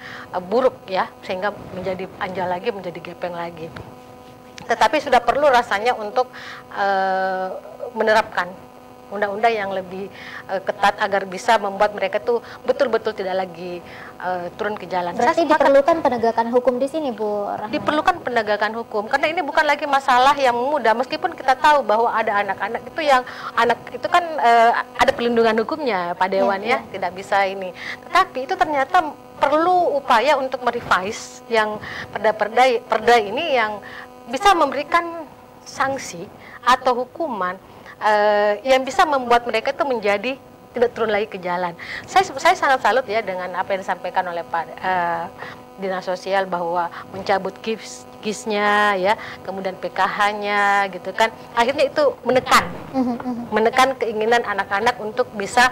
[SPEAKER 4] buruk ya, sehingga menjadi anjal lagi, menjadi gepeng lagi. Tetapi sudah perlu rasanya untuk menerapkan undang-undang yang lebih ketat agar bisa membuat mereka tuh betul-betul tidak lagi turun ke jalan.
[SPEAKER 1] Berarti diperlukan penegakan hukum di sini, Bu Rahma?
[SPEAKER 4] Diperlukan penegakan hukum karena ini bukan lagi masalah yang mudah, meskipun kita tahu bahwa ada anak-anak itu yang anak itu kan ada pelindungan hukumnya Pak Dewan ya, tidak bisa ini. Tetapi itu ternyata perlu upaya untuk merevise yang perda ini yang bisa memberikan sanksi atau hukuman yang bisa membuat mereka itu menjadi tidak turun lagi ke jalan. Saya sangat salut ya dengan apa yang disampaikan oleh Pak Dinas Sosial bahwa mencabut KIS-nya ya, kemudian PKH-nya gitu kan. Akhirnya itu menekan keinginan anak-anak untuk bisa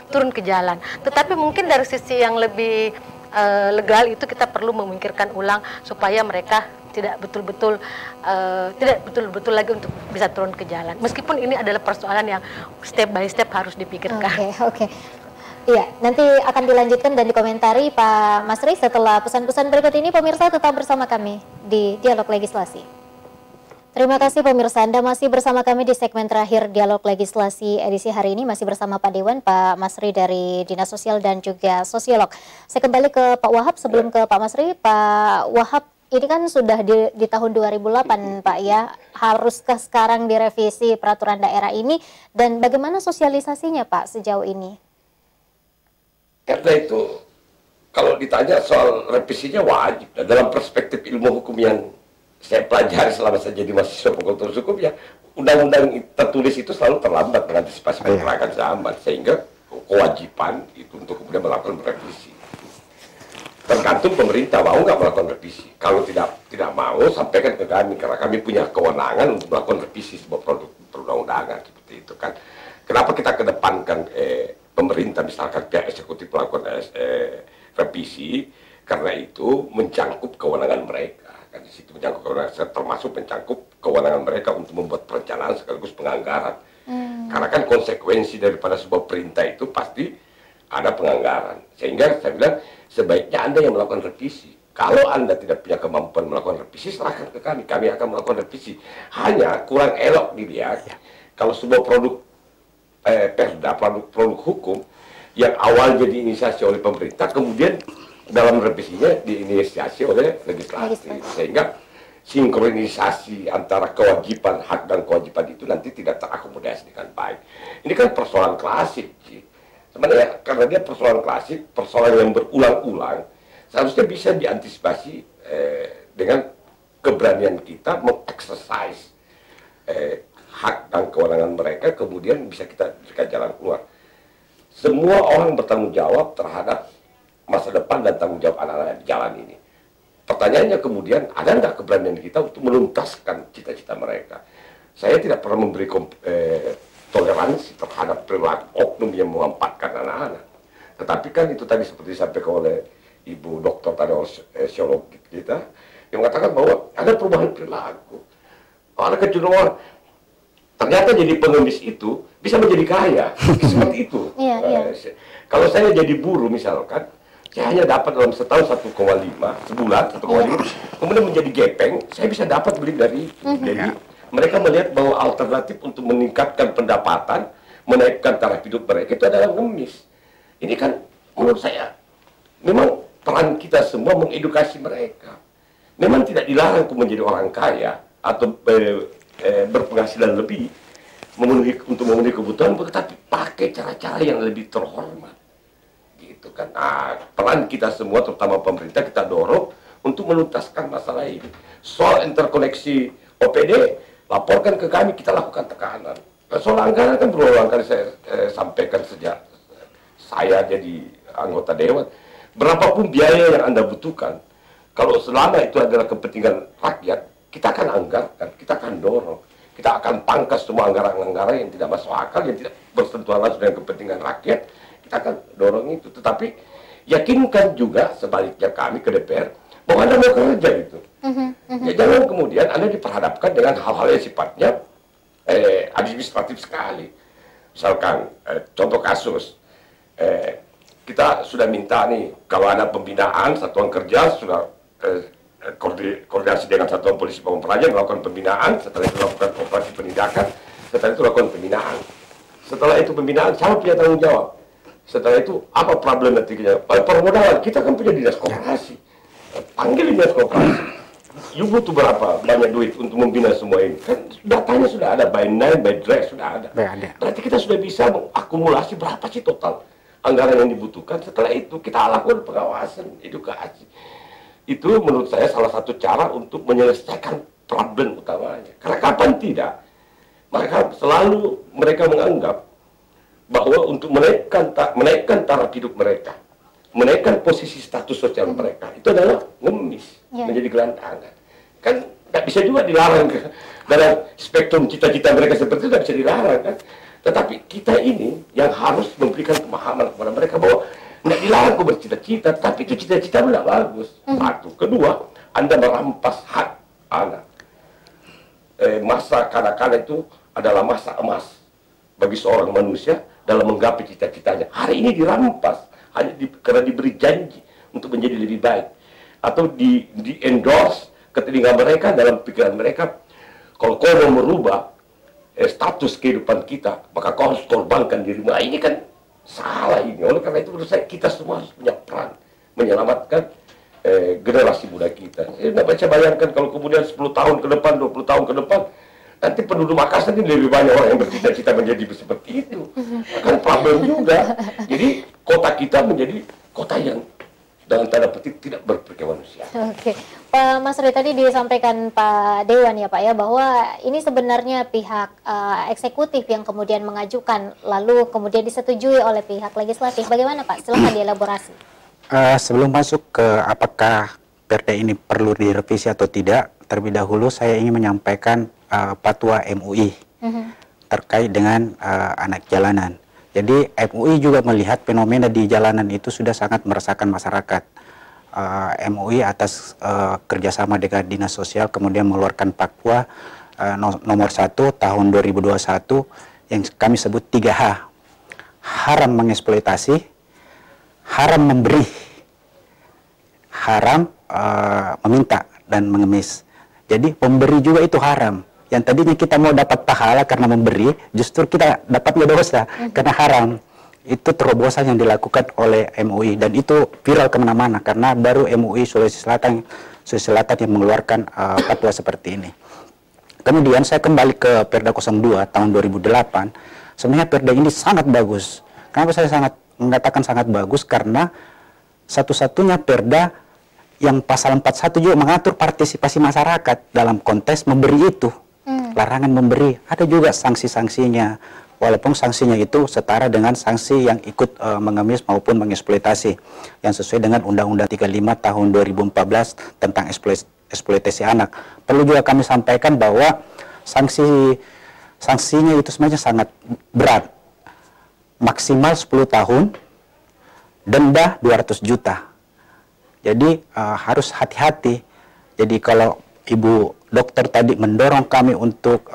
[SPEAKER 4] turun ke jalan. Tetapi mungkin dari sisi yang lebih legal itu kita perlu memikirkan ulang supaya mereka tidak betul-betul lagi untuk bisa turun ke jalan. Meskipun ini adalah persoalan yang step by step harus dipikirkan.
[SPEAKER 1] Oke. Iya, nanti akan dilanjutkan dan dikomentari Pak Masri setelah pesan-pesan berikut ini. Pemirsa tetap bersama kami di Dialog Legislasi. Terima kasih pemirsa, Anda masih bersama kami di segmen terakhir Dialog Legislasi edisi hari ini. Masih bersama Pak Dewan, Pak Masri dari Dinas Sosial dan juga Sosiolog. Saya kembali ke Pak Wahab sebelum ke Pak Masri. Pak Wahab, ini kan sudah di tahun 2008 Pak ya, haruskah sekarang direvisi peraturan daerah ini dan bagaimana sosialisasinya Pak sejauh ini?
[SPEAKER 2] Karena itu kalau ditanya soal revisinya wajib. Dalam perspektif ilmu hukum yang saya pelajari selama saya jadi mahasiswa fakultas hukum ya, undang-undang tertulis itu selalu terlambat mengantisipasi pergerakan zaman, sehingga kewajiban itu untuk kemudian melakukan revisi. Tergantung pemerintah mau nggak melakukan revisi. Kalau tidak mau, sampaikan ke kami karena kami punya kewenangan untuk melakukan revisi sebuah produk perundang-undangan seperti itu kan. Kenapa kita kedepankan pemerintah misalkan pihak eksekutif melakukan revisi? Karena itu mencangkup kewenangan mereka. Kan di situ mencangkup kewenangan, termasuk mencangkup kewenangan mereka untuk membuat perencanaan sekaligus penganggaran. Karena kan konsekuensi daripada sebuah perintah itu pasti ada penganggaran. Sehingga saya bilang sebaiknya Anda yang melakukan revisi. Kalau Anda tidak punya kemampuan melakukan revisi, serahkan ke kami. Kami akan melakukan revisi. Hanya kurang elok dilihat kalau sebuah produk perda, produk hukum yang awal jadi inisiasi oleh pemerintah, kemudian dalam revisinya diinisiasi oleh legislatif. Sehingga sinkronisasi antara kewajiban, hak dan kewajiban itu nanti tidak terakomodasi dengan baik. Ini kan persoalan klasik sih. Sebenarnya karena dia persoalan klasik, persoalan yang berulang-ulang, seharusnya bisa diantisipasi dengan keberanian kita mengeksersis hak dan kewenangan mereka, kemudian bisa kita berikan jalan keluar. Semua orang bertanggung jawab terhadap masa depan dan tanggung jawab anak-anak di jalan ini. Pertanyaannya kemudian, ada nggak keberanian kita untuk menuntaskan cita-cita mereka? Saya tidak pernah memberi toleransi terhadap perilaku oknum yang memanfaatkan anak-anak. Tetapi kan itu tadi seperti disampaikan oleh Ibu Dokter tadi, sosiolog kita, yang mengatakan bahwa ada perubahan perilaku. Ada kecenderungan ternyata jadi pengemis itu bisa menjadi kaya, seperti itu. Kalau saya jadi buruh misalkan, saya hanya dapat dalam setahun 1,5, sebulan 1,5, kemudian menjadi gepeng, saya bisa dapat beli dari. Jadi mereka melihat bahwa alternatif untuk meningkatkan pendapatan, menaikkan taraf hidup mereka itu adalah ngemis. Ini kan menurut saya memang peran kita semua mengedukasi mereka. Memang tidak dilarang untuk menjadi orang kaya atau berpenghasilan lebih, untuk memenuhi kebutuhan, tetapi pakai cara-cara yang lebih terhormat. Gitu kan. Nah, peran kita semua, terutama pemerintah, kita dorong untuk menuntaskan masalah ini. Soal interkoneksi OPD, laporkan ke kami, kita lakukan tekanan. Soal anggaran kan berulang kali saya sampaikan sejak saya jadi anggota dewan. Berapapun biaya yang Anda butuhkan, kalau selama itu adalah kepentingan rakyat, kita akan anggarkan, kita akan dorong. Kita akan pangkas semua anggaran-anggaran yang tidak masuk akal, yang tidak bersentuhan langsung dengan kepentingan rakyat. Kita akan dorong itu. Tetapi yakinkan juga sebaliknya kami ke DPR bahwa Anda mau kerja gitu. Ya, jangan kemudian Anda diperhadapkan dengan hal-hal yang sifatnya administratif sekali. Misalkan contoh kasus, kita sudah minta nih kalau ada pembinaan satuan kerja sudah koordinasi dengan satuan polisi pamung praja melakukan pembinaan, setelah itu melakukan operasi penindakan, setelah itu lakukan pembinaan. Setelah itu pembinaan, siapa punya tanggung jawab? Setelah itu apa problematiknya? Permodalan, kita kan punya dinas koperasi. Panggil dinas koperasi. You butuh berapa banyak duit untuk membina semua ini? Kan datanya sudah ada, by name, by dress sudah ada. Berarti kita sudah bisa mengakumulasi berapa sih total anggaran yang dibutuhkan. Setelah itu kita lakukan pengawasan, edukasi. Itu menurut saya salah satu cara untuk menyelesaikan problem utamanya. Karena kapan tidak, mereka menganggap bahwa untuk menaikkan taraf hidup mereka, menaikkan posisi status sosial mereka, itu adalah ngemis, menjadi gelandangan. Kan nggak bisa juga dilarang dalam spektrum cita-cita mereka seperti itu, nggak bisa dilarang kan. Tetapi kita ini yang harus memberikan pemahaman kepada mereka bahwa nggak dilarang kok bercita-cita, tapi itu cita-cita tidak bagus. Satu. Kedua, Anda merampas hak anak. Masa kanak-kanak itu adalah masa emas bagi seorang manusia dalam menggapai cita-citanya. Hari ini dirampas hanya karena diberi janji untuk menjadi lebih baik, atau di-endorse ke telinga mereka dalam pikiran mereka, kalau kau mau merubah status kehidupan kita, maka kau harus korbankan dirimu. Nah, ini kan salah ini. Oleh karena itu menurut saya kita semua harus punya peran menyelamatkan generasi muda kita. Saya tidak bisa bayangkan kalau kemudian 10 tahun ke depan, 20 tahun ke depan, nanti penduduk Makassar ini lebih banyak orang yang bercita-cita menjadi seperti itu. Kan problem juga. Jadi kota kita menjadi kota yang dalam tanda petik tidak berkemanusiaan.
[SPEAKER 1] Oke, Pak Masri, tadi disampaikan Pak Dewan ya Pak ya, bahwa ini sebenarnya pihak eksekutif yang kemudian mengajukan, lalu kemudian disetujui oleh pihak legislatif. Bagaimana Pak? Silahkan dielaborasi.
[SPEAKER 3] Sebelum masuk ke apakah Perda ini perlu direvisi atau tidak, terlebih dahulu saya ingin menyampaikan fatwa MUI terkait dengan anak jalanan. Jadi MUI juga melihat fenomena di jalanan itu sudah sangat meresahkan masyarakat. MUI atas kerjasama dengan Dinas Sosial kemudian mengeluarkan fatwa nomor 1 tahun 2021 yang kami sebut 3H. Haram mengeksploitasi, haram memberi, haram meminta dan mengemis. Jadi pemberi juga itu haram. Yang tadinya kita mau dapat pahala karena memberi, justru kita dapatnya dosa karena haram. Itu terobosan yang dilakukan oleh MUI dan itu viral kemana-mana karena baru MUI Sulawesi Selatan yang mengeluarkan fatwa seperti ini. Kemudian saya kembali ke Perda 02 tahun 2008. Sebenarnya Perda ini sangat bagus. Kenapa saya mengatakan sangat bagus? Karena satu-satunya Perda yang pasal 41 juga mengatur partisipasi masyarakat dalam konteks memberi itu. Larangan memberi, ada juga sanksi-sanksinya. Walaupun sanksinya itu setara dengan sanksi yang ikut mengemis maupun mengeksploitasi yang sesuai dengan Undang-Undang 35 tahun 2014 tentang eksploitasi anak. Perlu juga kami sampaikan bahwa sanksinya itu sebenarnya sangat berat. Maksimal 10 tahun, denda 200 juta. Jadi harus hati-hati. Jadi kalau Ibu Dokter tadi mendorong kami untuk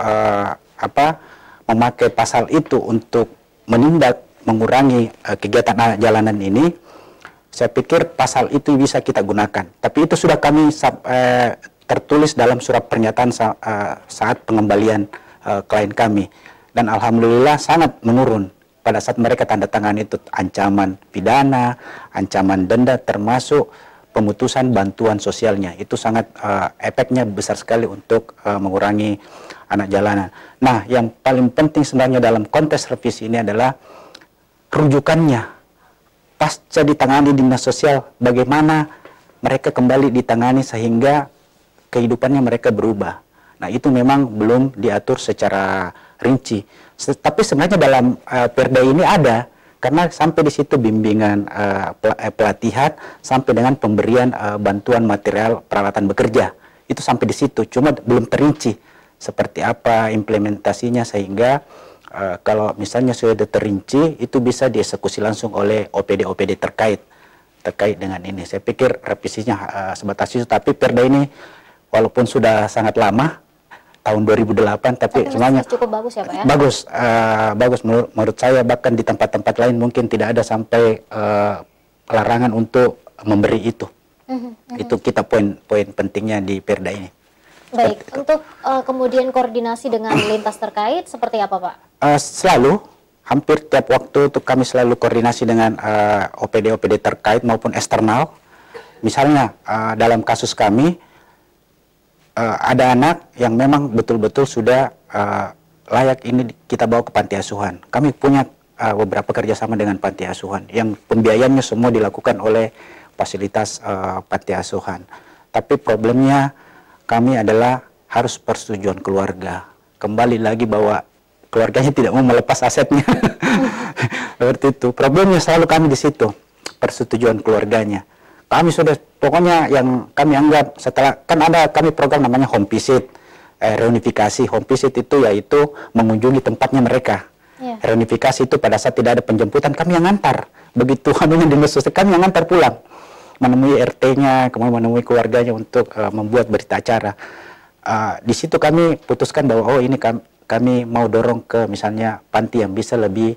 [SPEAKER 3] memakai pasal itu untuk menindak, mengurangi kegiatan anak jalanan ini, saya pikir pasal itu bisa kita gunakan. Tapi itu sudah kami tertulis dalam surat pernyataan saat pengembalian klien kami. Dan alhamdulillah sangat menurun. Pada saat mereka tanda tangan itu ancaman pidana, ancaman denda, termasuk pemutusan bantuan sosialnya. Itu sangat efeknya besar sekali untuk mengurangi anak jalanan. Nah, yang paling penting sebenarnya dalam konteks revisi ini adalah rujukannya. Pasca ditangani dinas sosial, bagaimana mereka kembali ditangani sehingga kehidupannya mereka berubah. Nah, itu memang belum diatur secara rinci. Tapi sebenarnya dalam Perda ini ada, karena sampai di situ bimbingan pelatihan sampai dengan pemberian bantuan material peralatan bekerja. Itu sampai di situ, cuma belum terinci seperti apa implementasinya, sehingga kalau misalnya sudah terinci itu bisa dieksekusi langsung oleh OPD-OPD terkait dengan ini. Saya pikir revisinya sebatas itu, tapi Perda ini walaupun sudah sangat lama, tahun 2008, tapi sebenarnya
[SPEAKER 1] cukup bagus ya Pak ya?
[SPEAKER 3] Bagus, bagus menurut saya. Bahkan di tempat-tempat lain mungkin tidak ada sampai larangan untuk memberi itu. Itu kita poin pentingnya di Perda ini.
[SPEAKER 1] Baik, untuk kemudian koordinasi dengan lintas terkait seperti apa Pak?
[SPEAKER 3] Selalu, hampir tiap waktu itu kami selalu koordinasi dengan OPD-OPD terkait maupun eksternal. Misalnya dalam kasus kami, ada anak yang memang betul-betul sudah layak ini kita bawa ke panti asuhan. Kami punya beberapa kerjasama dengan panti asuhan yang pembiayaannya semua dilakukan oleh fasilitas panti asuhan. Tapi problemnya kami adalah harus persetujuan keluarga. Kembali lagi bahwa keluarganya tidak mau melepas asetnya. Seperti itu. Problemnya selalu kami di situ, persetujuan keluarganya. Kami sudah, pokoknya yang kami anggap setelah, kan ada kami program namanya home visit, reunifikasi. Home visit itu yaitu mengunjungi tempatnya mereka. Reunifikasi itu pada saat tidak ada penjemputan, kami yang ngantar. Begitu anunya dinas sosial, kami yang ngantar pulang. Menemui RT-nya, kemudian menemui keluarganya untuk membuat berita acara. Di situ kami putuskan bahwa oh ini kami mau dorong ke misalnya panti yang bisa lebih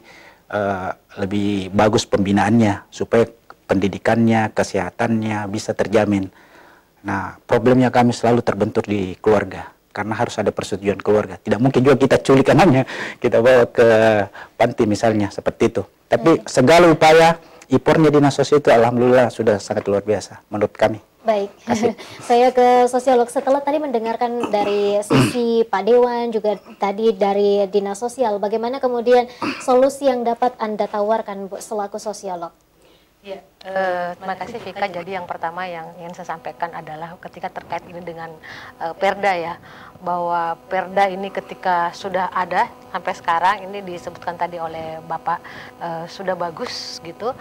[SPEAKER 3] bagus pembinaannya, supaya pendidikannya, kesehatannya bisa terjamin. Nah, problemnya kami selalu terbentur di keluarga, karena harus ada persetujuan keluarga. Tidak mungkin juga kita culik anaknya, kita bawa ke panti misalnya, seperti itu. Tapi segala upaya, IPOR-nya dinas sosial itu alhamdulillah sudah sangat luar biasa menurut kami.
[SPEAKER 1] Baik, saya ke sosiolog. Setelah tadi mendengarkan dari sisi Pak Dewan, juga tadi dari dinas sosial, bagaimana kemudian solusi yang dapat Anda tawarkan Bu selaku sosiolog?
[SPEAKER 4] Ya, terima kasih Vika. Jadi yang pertama yang ingin saya sampaikan adalah ketika terkait ini dengan Perda ya, bahwa Perda ini ketika sudah ada sampai sekarang ini disebutkan tadi oleh Bapak sudah bagus gitu,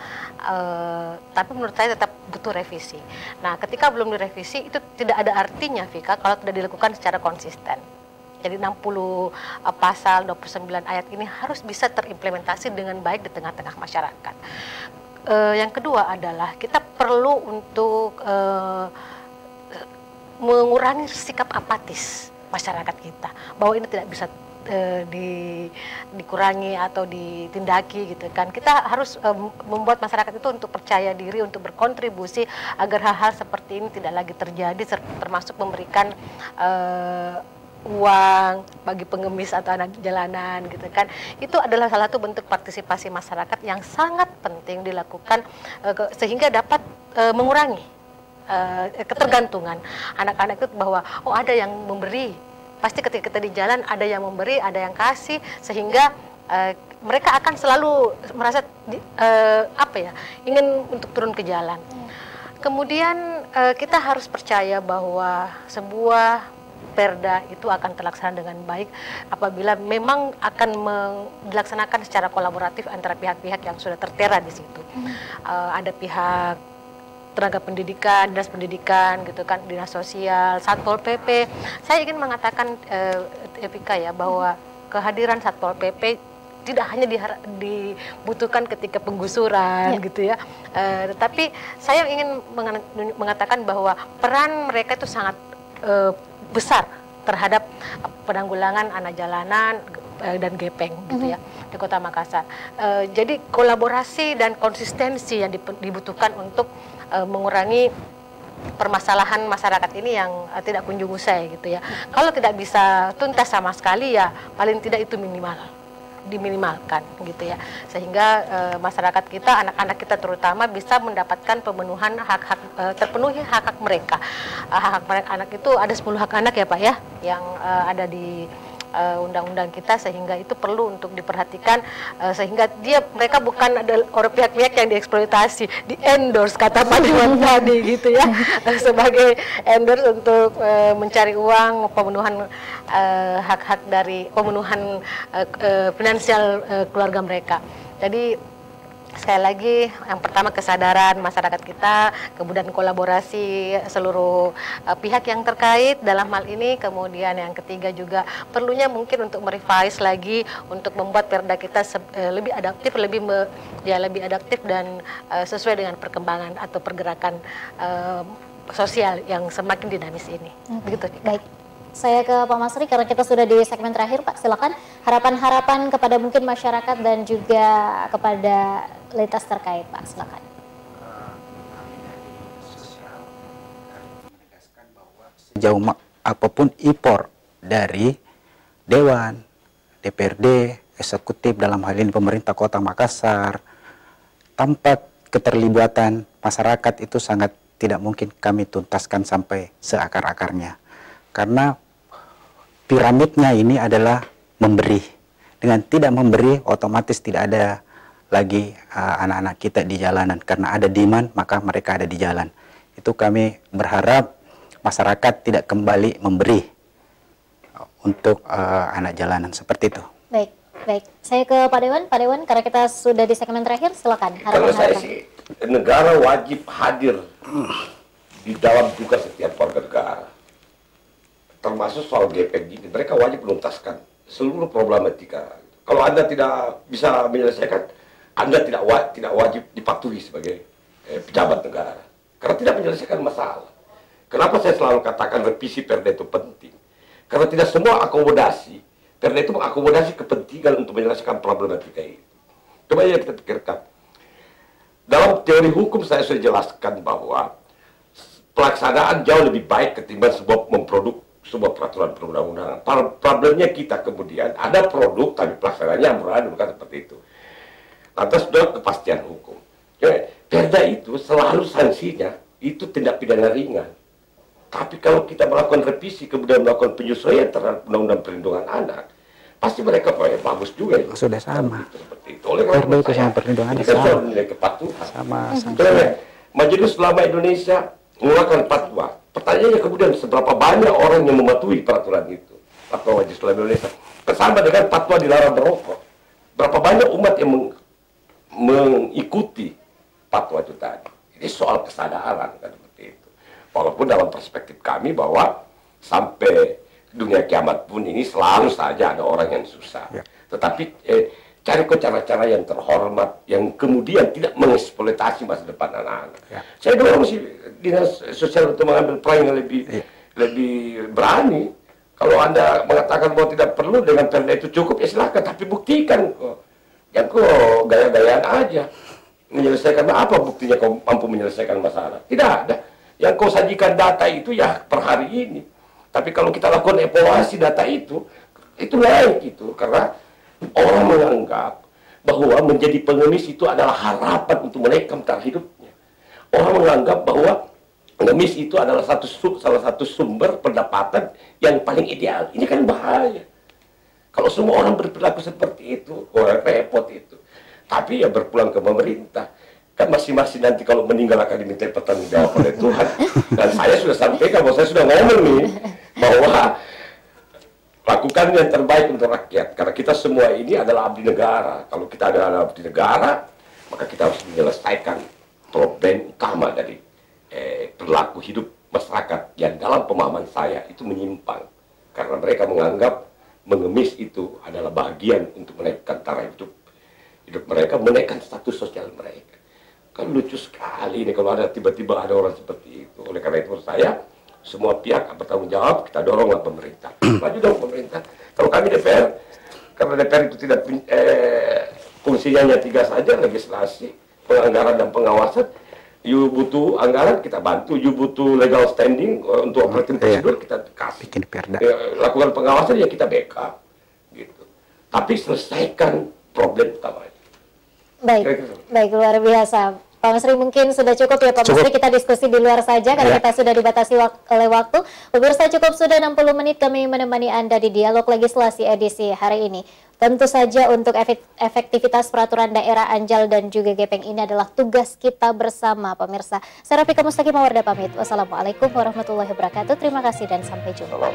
[SPEAKER 4] tapi menurut saya tetap butuh revisi. Nah, ketika belum direvisi itu tidak ada artinya Vika kalau tidak dilakukan secara konsisten. Jadi 60 pasal 29 ayat ini harus bisa terimplementasi dengan baik di tengah-tengah masyarakat. Yang kedua adalah kita perlu untuk mengurangi sikap apatis masyarakat kita, bahwa ini tidak bisa dikurangi atau ditindaki gitu kan. Kita harus membuat masyarakat itu untuk percaya diri, untuk berkontribusi agar hal-hal seperti ini tidak lagi terjadi, termasuk memberikan uang bagi pengemis atau anak jalanan gitu kan. Itu adalah salah satu bentuk partisipasi masyarakat yang sangat penting dilakukan sehingga dapat mengurangi ketergantungan anak-anak itu, bahwa oh ada yang memberi, pasti ketika kita di jalan ada yang memberi, ada yang kasih, sehingga mereka akan selalu merasa ingin untuk turun ke jalan. Kemudian kita harus percaya bahwa sebuah Perda itu akan terlaksana dengan baik apabila memang akan dilaksanakan secara kolaboratif antara pihak-pihak yang sudah tertera di situ. Ada pihak tenaga pendidikan, dinas pendidikan gitu kan, dinas sosial, Satpol PP. Saya ingin mengatakan Evika ya, bahwa kehadiran Satpol PP tidak hanya dibutuhkan ketika penggusuran gitu ya, tetapi saya ingin mengatakan bahwa peran mereka itu sangat besar terhadap penanggulangan anak jalanan dan gepeng gitu ya di Kota Makassar. Jadi kolaborasi dan konsistensi yang dibutuhkan untuk mengurangi permasalahan masyarakat ini yang tidak kunjung usai gitu ya. Kalau tidak bisa tuntas sama sekali ya paling tidak itu minimal diminimalkan gitu ya, sehingga masyarakat kita, anak-anak kita terutama bisa mendapatkan pemenuhan hak-hak, terpenuhi hak-hak mereka. Hak-hak mereka anak itu ada 10 hak anak ya Pak ya, yang ada di undang-undang kita, sehingga itu perlu untuk diperhatikan, sehingga mereka bukan ada orang pihak-pihak yang dieksploitasi, di endorse kata Pak Dewan tadi gitu ya, sebagai endorse untuk mencari uang, pemenuhan hak-hak dari pemenuhan finansial keluarga mereka. Jadi sekali lagi, yang pertama kesadaran masyarakat kita, kemudian kolaborasi seluruh pihak yang terkait dalam hal ini, kemudian yang ketiga juga perlunya mungkin untuk merevise lagi untuk membuat Perda kita lebih adaptif, lebih adaptif dan sesuai dengan perkembangan atau pergerakan sosial yang semakin dinamis ini. Begitu.
[SPEAKER 1] Baik. Saya ke Pak Masri karena kita sudah di segmen terakhir, Pak. Silakan harapan-harapan kepada mungkin masyarakat dan juga kepada lintas terkait, Pak. Silakan.
[SPEAKER 3] Sejauh apapun impor dari Dewan, DPRD, eksekutif dalam hal ini pemerintah Kota Makassar, tanpa keterlibatan masyarakat itu sangat tidak mungkin kami tuntaskan sampai seakar-akarnya. Karena piramidnya ini adalah memberi. Dengan tidak memberi, otomatis tidak ada lagi anak-anak kita di jalanan. Karena ada demand, maka mereka ada di jalan. Itu kami berharap masyarakat tidak kembali memberi untuk anak jalanan. Seperti itu.
[SPEAKER 1] Baik, baik. Saya ke Pak Dewan. Pak Dewan, karena kita sudah di segmen terakhir, silakan.
[SPEAKER 2] Kalau saya sih, negara wajib hadir di dalam juga setiap warga negara. Termasuk soal GPG ini, mereka wajib menuntaskan seluruh problematika. Kalau Anda tidak bisa menyelesaikan, Anda tidak wajib dipatuhi sebagai pejabat negara, karena tidak menyelesaikan masalah. Kenapa saya selalu katakan revisi Perda itu penting? Karena tidak semua akomodasi, Perda itu mengakomodasi kepentingan untuk menyelesaikan problematika itu. Coba ya kita pikirkan. Dalam teori hukum saya sudah jelaskan bahwa pelaksanaan jauh lebih baik ketimbang sebuah peraturan perundang-undangan. Problemnya kita kemudian ada produk tapi pelaksanaannya amburadul, bukan seperti itu. Lantas sudah kepastian hukum. Perda itu selalu sanksinya itu tindak pidana ringan. Tapi kalau kita melakukan revisi kemudian melakukan penyesuaian terhadap undang-undang perlindungan anak, pasti mereka bagus juga. Ya.
[SPEAKER 3] Sudah sama.
[SPEAKER 2] Seperti itu. Oleh karena
[SPEAKER 3] itu sama perlindungan
[SPEAKER 2] ini kan soal nilai kepatuhan.
[SPEAKER 3] Sama.
[SPEAKER 2] Majelis Ulama Indonesia mengeluarkan fatwa. Pertanyaannya kemudian seberapa banyak orang yang mematuhi peraturan itu? Fatwa Majelis Ulama Indonesia. Bersama dengan fatwa dilarang merokok. Berapa banyak umat yang mengikuti fatwa itu tadi? Ini soal kesadaran kan seperti itu. Walaupun dalam perspektif kami bahwa sampai dunia kiamat pun ini selalu saja ada orang yang susah. Ya. Tetapi cari cara-cara yang terhormat, yang kemudian tidak mengeksploitasi masa depan anak-anak. Ya. Saya dorong sih dinas sosial untuk mengambil peran yang lebih berani. Kalau Anda mengatakan bahwa tidak perlu dengan Perda itu cukup, ya silakan. Tapi buktikan kok. Yang kok gaya-gayaan aja. Menyelesaikan apa buktinya kau mampu menyelesaikan masalah? Tidak ada. Yang kau sajikan data itu ya per hari ini. Tapi kalau kita lakukan evaluasi data itu naik gitu. Karena orang menganggap bahwa menjadi pengemis itu adalah harapan untuk menaikkan taraf hidupnya. Orang menganggap bahwa pengemis itu adalah salah satu sumber pendapatan yang paling ideal. Ini kan bahaya. Kalau semua orang berperilaku seperti itu, orang repot itu. Tapi ya berpulang ke pemerintah. Kan masing-masing nanti kalau meninggal akan diminta pertanggungjawab oleh Tuhan. Dan saya sudah sampaikan, bahwa saya sudah ngomong nih, bahwa lakukan yang terbaik untuk rakyat. Karena kita semua ini adalah abdi negara. Kalau kita adalah abdi negara, maka kita harus menyelesaikan problem utama dari perilaku hidup masyarakat yang dalam pemahaman saya itu menyimpang. Karena mereka menganggap mengemis itu adalah bagian untuk menaikkan taraf hidup mereka, menaikkan status sosial mereka. Kan lucu sekali nih kalau ada tiba-tiba ada orang seperti itu. Oleh karena itu menurut saya, semua pihak bertanggung jawab, kita doronglah pemerintah. Maju dong pemerintah. Kalau kami DPR, karena DPR itu tidak fungsinya hanya 3 saja, legislasi, penganggaran dan pengawasan. You butuh anggaran, kita bantu. You butuh legal standing untuk operating prosedur, kita kasih.
[SPEAKER 3] Bikin Perda.
[SPEAKER 2] Lakukan pengawasan, ya kita backup. Gitu. tapi selesaikan problem utama itu.
[SPEAKER 1] Baik, baik, luar biasa. Pak Mesri, mungkin sudah cukup ya Pak Mesri, kita diskusi di luar saja karena kita sudah dibatasi oleh waktu. Pemirsa, cukup sudah 60 menit kami menemani Anda di Dialog Legislasi edisi hari ini. Tentu saja untuk efektivitas peraturan daerah Anjal dan juga Gepeng ini adalah tugas kita bersama pemirsa. Saya Rafika Mustaqim Mawarda pamit. Wassalamualaikum warahmatullahi wabarakatuh. Terima kasih dan sampai jumpa.